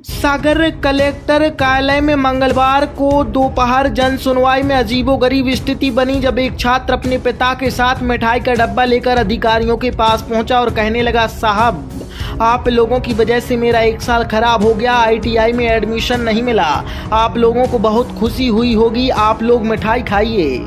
सागर collector कार्यालय में मंगलवार को दोपहर जन सुनवाई में अजीबोगरीब स्थिति बनी, जब एक छात्र अपने पिता के साथ मिठाई का डब्बा लेकर अधिकारियों के पास पहुंचा और कहने लगा, साहब आप लोगों की वजह से मेरा 1 साल खराब हो गया, ITI में एडमिशन नहीं मिला। आप लोगों को बहुत खुशी हुई होगी, आप लोग मिठाई खाइए।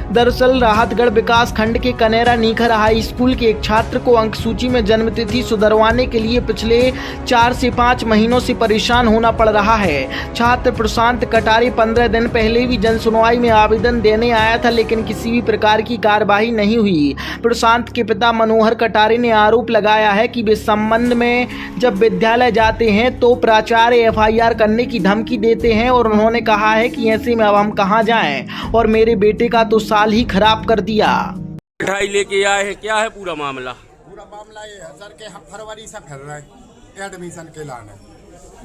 दरअसल राहतगढ़ विकास खंड के कनेरा नीखर हाई स्कूल के एक छात्र को अंक सूची में जन्मतिथि सुधरवाने के लिए पिछले 4 से 5 महीनों से परेशान होना पड़ रहा है। छात्र प्रशांत कटारे 15 दिन पहले भी जन सुनवाई में आवेदन देने आया था, लेकिन किसी भी प्रकार की कार्रवाई नहीं हुई। प्रशांत के पिता मनोहर कटारे ने आरोप लगाया है कि वे संबंध में जब विद्यालय जाते हैं तो प्राचार्य FIR करने की धमकी देते हैं और उन्होंने कहा है कि ऐसे में अब हम कहाँ जाएं और मेरे बेटे का तो साल ही खराब कर दिया। मिठाई लेके आए हैं, क्या है पूरा मामला? पूरा मामला ये है सर के हम फरवरी से फिर रहे हैं एडमिशन के लाने।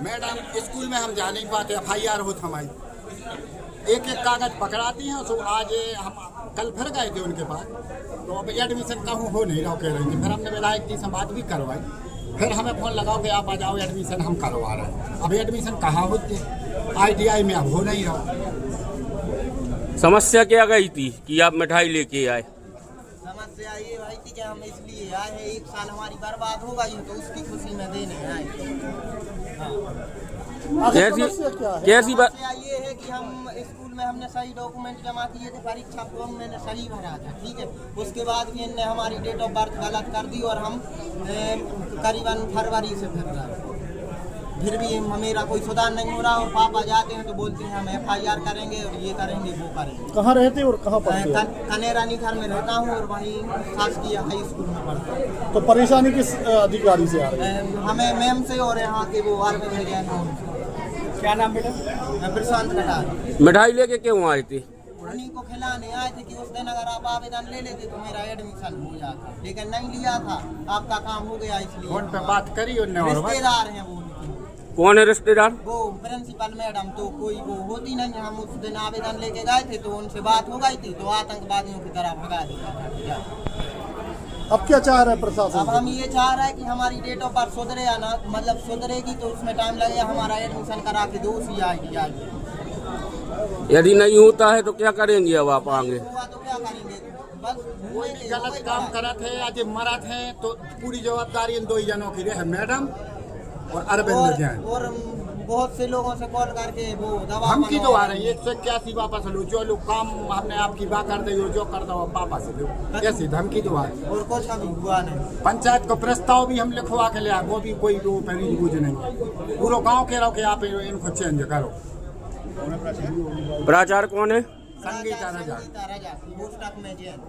मैडम स्कूल में हम जा नहीं पाते, FIR हो हमारी एक कागज पकड़ाती हैं। तो आज हम कल फिर गए थे उनके पास, तो अब एडमिशन कहूँ हो नहीं रहा कह रहे थे। फिर हमने विधायक जी से बात भी करवाई, फिर हमें फ़ोन लगाओ कि आप आ जाओ एडमिशन हम करवा रहे हैं। अब एडमिशन कहाँ होते, ITI में अब हो नहीं रहा। समस्या क्या गई थी कि आप मिठाई लेके आए? समस्या ये भाई थी कि हम इसलिए आए हैं, 1 साल हमारी बर्बाद हो गई तो उसकी खुशी में देने आए। कैसी बात? समस्या ये है कि हम स्कूल में हमने सही डॉक्यूमेंट जमा किए थे, परीक्षा फॉर्म मैंने सही भरा था, ठीक है। उसके बाद भी इनने हमारी डेट ऑफ बर्थ गलत कर दी और हम करीबन फरवरी से फिर रहे, फिर भी मेरा कोई सुधार नहीं हो रहा। और पापा जाते हैं तो बोलते हैं हम FIR करेंगे और ये करेंगे वो करेंगे। कहाँ रहते और कहाँ पढ़ते हो? कनेरा नीखर में रहता हूँ और वहीं शासकीय हाई स्कूल में पढ़ता हूँ। तो परेशानी किस अधिकारी से आ रही है? हमें मैम से और यहाँ के वो अरविंद जैन हैं। क्या नाम बेटा? प्रशांत कटारे। मिठाई लेके क्यों आए थे? उन्हीं को खिलाने आए थे कि उस दिन अगर आप आवेदन ले लेते तो मेरा एडमिशन हो जाता, लेकिन नहीं लिया था। आपका काम हो गया इसलिए फोन पे बात करी उनने। रिश्तेदार हैं वो। कौन है रिश्तेदार? वो प्रिंसिपल मैडम, तो कोई वो होती नहीं। हम उस दिन आवेदन लेके गए थे तो उनसे बात हो गई थी, तो आतंकवादियों की तरह भगा दिया। अब क्या चाह रहे हैं प्रशासन? अब हम ये चाह रहे हैं कि हमारी डेट ऑफ बर्थ सुधरे या ना, मतलब सुधरेगी तो उसमें टाइम लगेगा, हमारा एडमिशन करा के दो सी आएगी। यदि नहीं होता है तो क्या करेंगे? अब आप आएंगे हुआ तो क्या करेंगे? बस कोई भी गलत काम करा थे आज मरा थे तो पूरी जवाबदारी इन 2 ही जनों की रहे, मैडम और अरविंद जैन। और बहुत से लोगों से कॉल करके वो दवा धमकी तो आ रही है 181 वापस लो, जो लोग काम हमने आपकी बात कर दे जो कर दो वापस दो, ऐसी धमकी तो आ रही है। और कुछ अभी हुआ नहीं। पंचायत को प्रस्ताव भी हम लिखवा के ले आए, वो भी कोई वो पहली बुझ नहीं। पूरा गांव कह रहा हो कि आप इनको चेंज करो। प्राचार्य कौन है? संगीता राजा। पोस्टक में जैन।